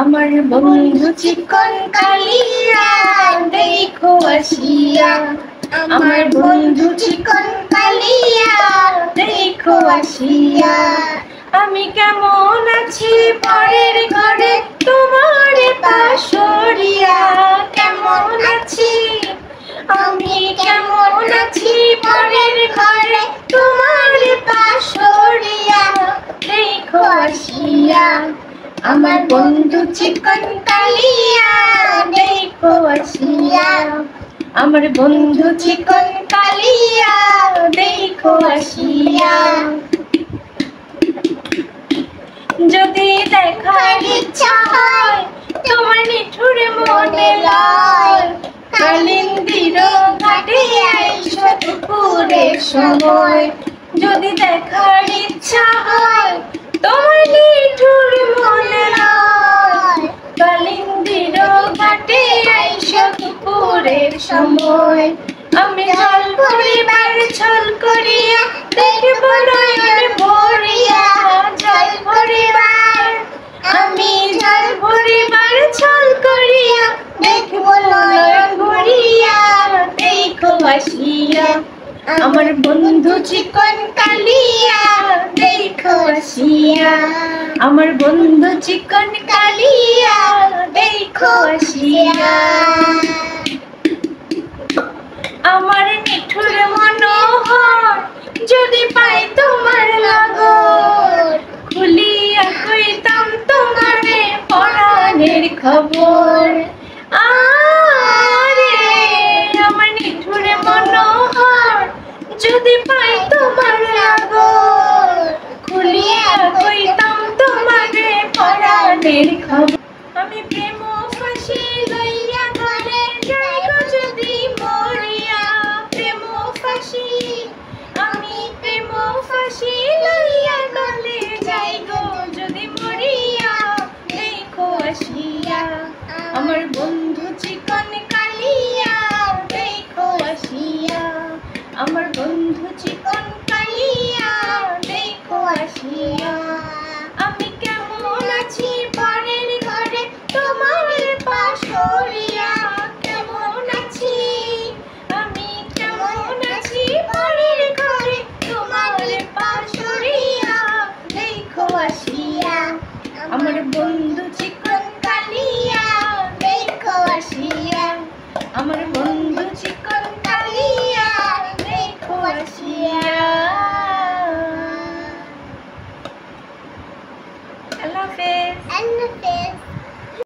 আমার বন্ধু চিকন কালিয়া দেখো আসিয়া, আমার বন্ধু চিকন কালিয়া দেখো আসিয়া। আমি কেমন আছি পরের ঘরে তোমার পাশরিয়া, কেমন আছি আমি কেমন আছি পরের ঘরে তোমার পাশরিয়া দেখো আসিয়া। আমার বন্ধু চিকন কালিয়া দেখো আসিয়া, আমার বন্ধু চিকন কালিয়া দেখো আসিয়া। যদি দেখার ইচ্ছা হয় তোমার নিঠুর মনে লয়, কালিন্দির ঘাটে আইসো দুপুরের সময়। যদি দেখার ইচ্ছা হয় তোমার নিঠুর মনে লয়, কালিন্দির ঘাটে আইসো দুপুরের সময়। আমি জল ভরিবার ছল করিয়া দেখব নয়ন ভরিয়া, জল ভরিবার আমি জল ভরিবার ছল করিয়া দেখব নয়ন ভরিয়া দেখো আসিয়া। আমার বন্ধু চিকন কালিয়া দেখো আসিয়া, আমার বন্ধু চিকন কালিয়া দেখো আসিয়া। আমার নিঠুর মনোহর যদি পাই তোমার লাগর, খুলিয়া কইতাম তোমারে পরাণের খবর। আরে আমার নিঠুর মনোহর যদি পাই তোমার লাগর, খুলিয়া কইতাম তোমারে পরাণের খবর। আমি প্রেম ফাঁসি লইয়া ঘরে যাইগো যদি মরিয়া, প্রেম ফাঁসি আমি প্রেম ফাঁসি লইয়া গলে যাইগো যদি মরিয়া দেখো আসিয়া। আমার বন্ধু চিকন কালিয়া দেখো আসিয়া, আমার বন্ধু চিকন কালিয়া দেখো আসিয়া। আমি কেমন আছি পরের ঘরে তোমার পাশরিয়া, কেমন আছি আমি কেমন আছি পরের ঘরে তোমার পাশরিয়া দেখো আসিয়া। আমার বন্ধু চিকন কালিয়া দেখো আসিয়া, আমার বন্ধু চিকন কালিয়া দেখো আসিয়া। আল্লাহ হাফেজ।